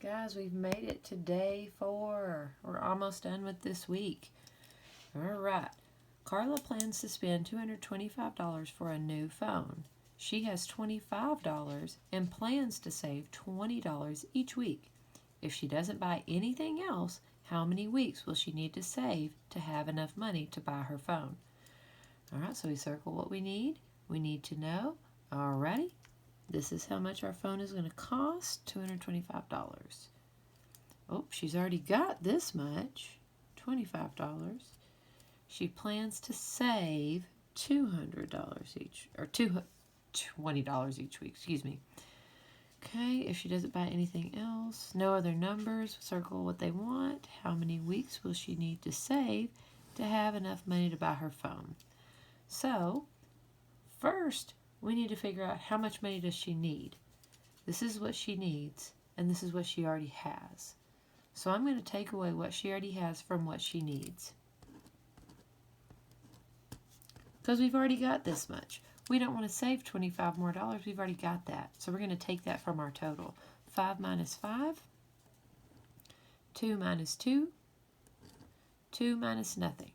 Guys, we've made it to day 4. We're almost done with this week. All right. Carla plans to spend $225 for a new phone. She has $25 and plans to save $20 each week. If she doesn't buy anything else, how many weeks will she need to save to have enough money to buy her phone? All right, so we circle what we need. We need to know. Alrighty. This is how much our phone is going to cost, $225. Oh, she's already got this much, $25. She plans to save $200 each, or $20 each week, excuse me. Okay, if she doesn't buy anything else, no other numbers, circle what they want. How many weeks will she need to save to have enough money to buy her phone? So, first, we need to figure out how much money does she need. This is what she needs, and this is what she already has. So I'm going to take away what she already has from what she needs. Because we've already got this much. We don't want to save $25 more. We've already got that. So we're going to take that from our total. 5 minus 5. 2 minus 2. 2 minus nothing.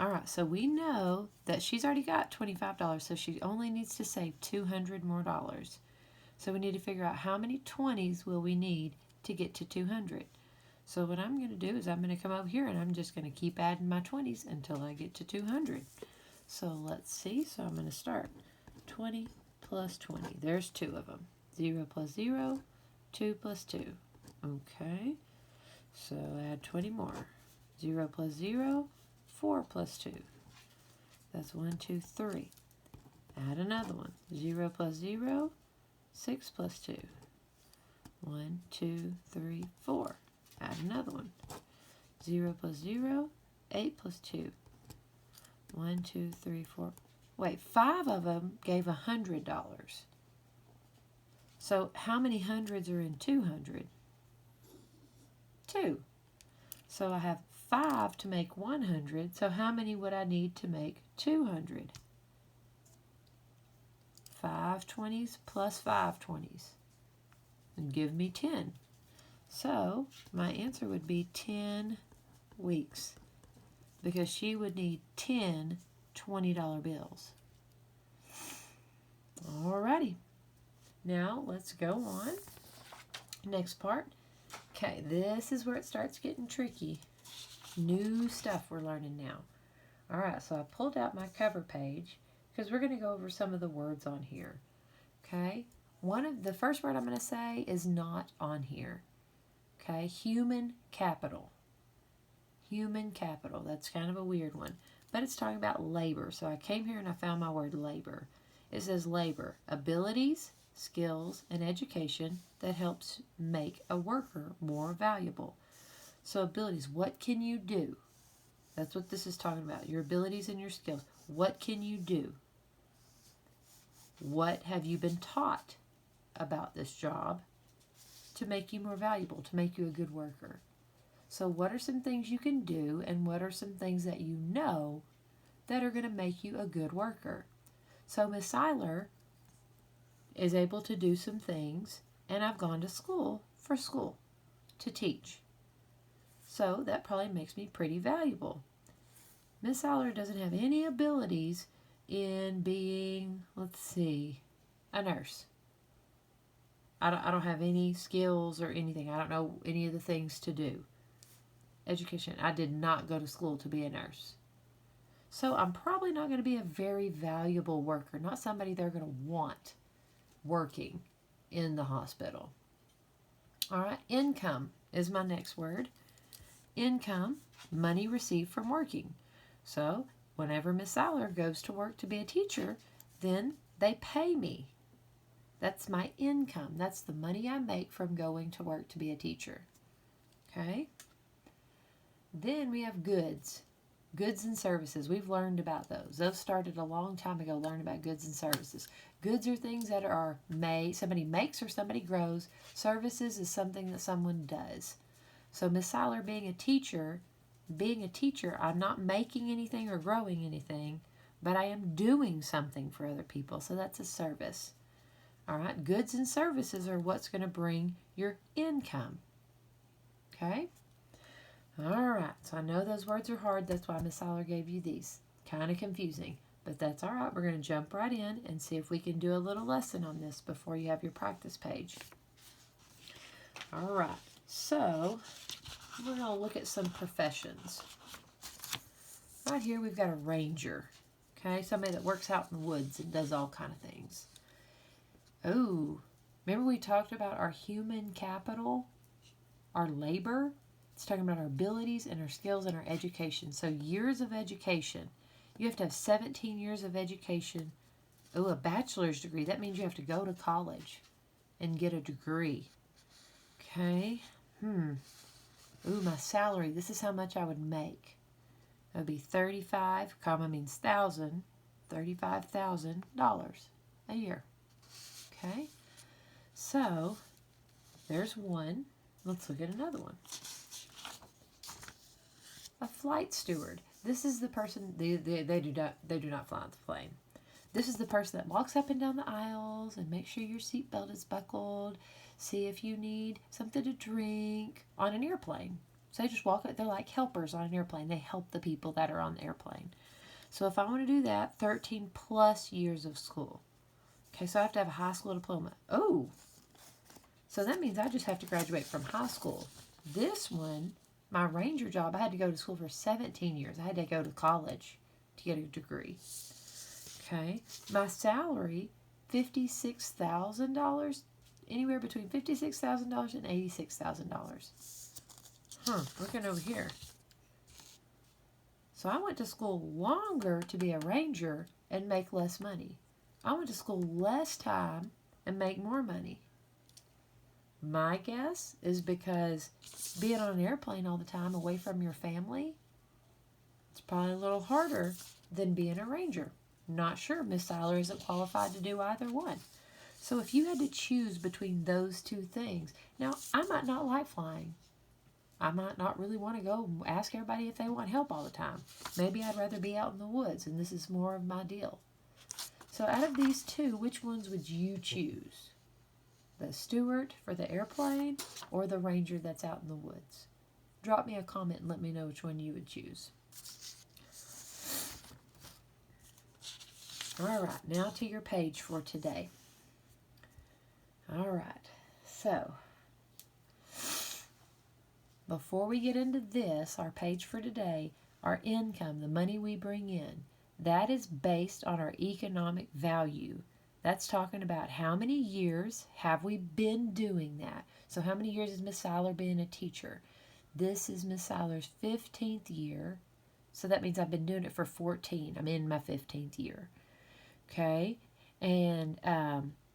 All right, so we know that she's already got $25, so she only needs to save $200 more. So we need to figure out how many 20s will we need to get to 200. So what I'm going to do is I'm going to come over here and I'm just going to keep adding my 20s until I get to 200. So let's see. So I'm going to start 20 plus 20. There's 2 of them. 0 plus 0, 2 plus 2. Okay. So add 20 more. 0 plus 0, 4 plus 2. That's 1, 2, 3. Add another one. 0 plus 0, 6 plus 2. 1, 2, 3, 4. Add another one. 0 plus 0, 8 plus 2. 1, 2, 3, 4. Wait, 5 of them gave $100. So how many hundreds are in 200? 2. So I have 5 to make 100. So how many would I need to make 200? 5 20s plus 5 20s. And give me 10. So my answer would be 10 weeks. Because she would need 10 $20 bills. Alrighty. Now let's go on. Next part. Okay, this is where it starts getting tricky. New stuff we're learning now. Alright, so I pulled out my cover page because we're going to go over some of the words on here. Okay, the first word I'm going to say is not on here. Okay, human capital. Human capital. That's kind of a weird one. But it's talking about labor. So I came here and I found my word labor. It says labor, abilities, skills, and education that helps make a worker more valuable. So abilities, what can you do? That's what this is talking about. Your abilities and your skills. What can you do? What have you been taught about this job to make you more valuable, to make you a good worker? So what are some things you can do, and what are some things that you know that are going to make you a good worker? So Miss Seiler is able to do some things, and I've gone to school to teach. So that probably makes me pretty valuable. Miss Seiler doesn't have any abilities in being, let's see, a nurse. I don't have any skills or anything. I don't know any of the things to do. Education. I did not go to school to be a nurse. So I'm probably not going to be a very valuable worker, not somebody they're going to want working in the hospital. All right, income is my next word. Income, money received from working. So whenever Miss Seiler goes to work to be a teacher, then they pay me. That's my income. That's the money I make from going to work to be a teacher. Okay? Then we have goods. Goods and services. We've learned about those. Those started a long time ago, learning about goods and services. Goods are things that are made, somebody makes or somebody grows. Services is something that someone does. So Miss Seiler being a teacher, I'm not making anything or growing anything, but I am doing something for other people. So that's a service. All right, goods and services are what's going to bring your income. Okay? All right, so I know those words are hard. That's why Miss Seiler gave you these. Kind of confusing, but that's all right. We're going to jump right in and see if we can do a little lesson on this before you have your practice page. All right, so we're going to look at some professions. Right here we've got a ranger. Okay, somebody that works out in the woods and does all kind of things. Oh, remember we talked about our human capital, our labor? It's talking about our abilities and our skills and our education. So years of education. You have to have 17 years of education. Oh, a bachelor's degree. That means you have to go to college and get a degree. Okay. Ooh, my salary. This is how much I would make. That would be 35, comma means thousand, $35,000 a year. Okay. So there's one. Let's look at another one. A flight steward. This is the person, they do not fly on the plane. This is the person that walks up and down the aisles and makes sure your seatbelt is buckled, see if you need something to drink on an airplane. So they just walk up, they're like helpers on an airplane. They help the people that are on the airplane. So if I want to do that, 13 plus years of school. Okay, so I have to have a high school diploma. Oh, so that means I just have to graduate from high school. This one, my ranger job, I had to go to school for 17 years. I had to go to college to get a degree. Okay. My salary, $56,000, anywhere between $56,000 and $86,000. Looking over here. So I went to school longer to be a ranger and make less money. I went to school less time and make more money. My guess is because being on an airplane all the time away from your family, it's probably a little harder than being a ranger. Not sure. Miss Seiler isn't qualified to do either one. So if you had to choose between those two things, now I might not like flying. I might not really want to go ask everybody if they want help all the time. Maybe I'd rather be out in the woods, and this is more of my deal. So out of these two, which ones would you choose? The steward for the airplane or the ranger that's out in the woods? Drop me a comment and let me know which one you would choose. All right, now to your page for today. All right, so before we get into this, our page for today, our income, the money we bring in, that is based on our economic value. That's talking about how many years have we been doing that. So how many years has Miss Seiler been a teacher? This is Miss Seiler's 15th year. So that means I've been doing it for 14. I'm in my 15th year. Okay? And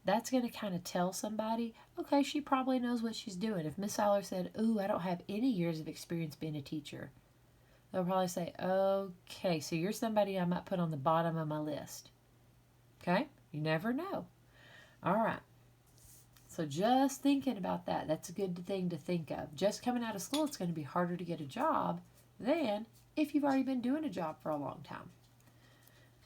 that's going to kind of tell somebody, okay, she probably knows what she's doing. If Miss Seiler said, ooh, I don't have any years of experience being a teacher, they'll probably say, okay, so you're somebody I might put on the bottom of my list. Okay? You never know. All right. So just thinking about that, that's a good thing to think of. Just coming out of school, it's going to be harder to get a job than if you've already been doing a job for a long time.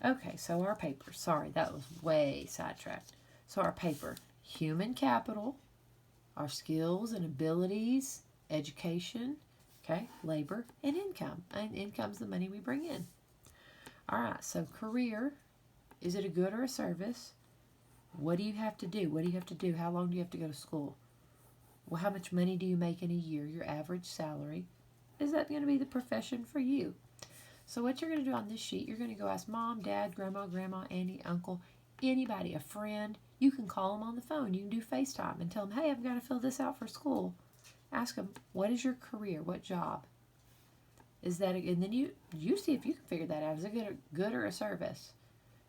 Okay, so our paper. Sorry, that was way sidetracked. So our paper, human capital, our skills and abilities, education, okay, labor, and income. And income's the money we bring in. All right, so career. Is it a good or a service? What do you have to do? What do you have to do? How long do you have to go to school? Well, how much money do you make in a year? Your average salary. Is that going to be the profession for you? So what you're going to do on this sheet, you're going to go ask mom, dad, grandma, auntie, uncle, anybody, a friend. You can call them on the phone. You can do FaceTime and tell them, hey, I've got to fill this out for school. Ask them, what is your career? What job? Is that, and then you see if you can figure that out. Is it good or a service?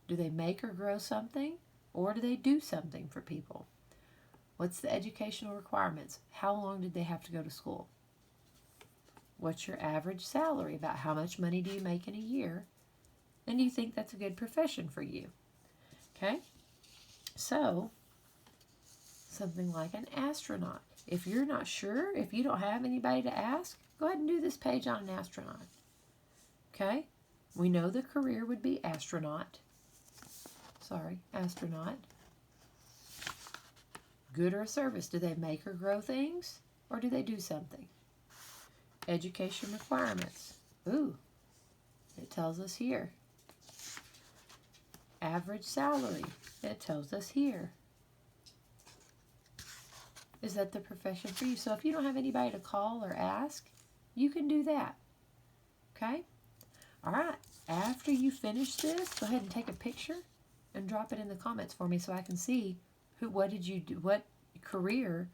Do they make or grow something, or do they do something for people? What's the educational requirements? How long did they have to go to school? What's your average salary? About how much money do you make in a year? And do you think that's a good profession for you? Okay? So, something like an astronaut. If you're not sure, if you don't have anybody to ask, go ahead and do this page on an astronaut. Okay? We know the career would be astronaut. Astronaut. good or a service? Do they make or grow things, or do they do something? Education requirements. Ooh, it tells us here. Average salary. It tells us here. Is that the profession for you? So if you don't have anybody to call or ask, you can do that. Okay? All right. After you finish this, go ahead and take a picture and drop it in the comments for me so I can see what did you do, what career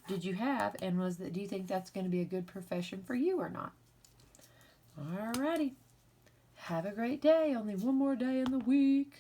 did you have, and do you think that's going to be a good profession for you or not? All righty. Have a great day. Only one more day in the week.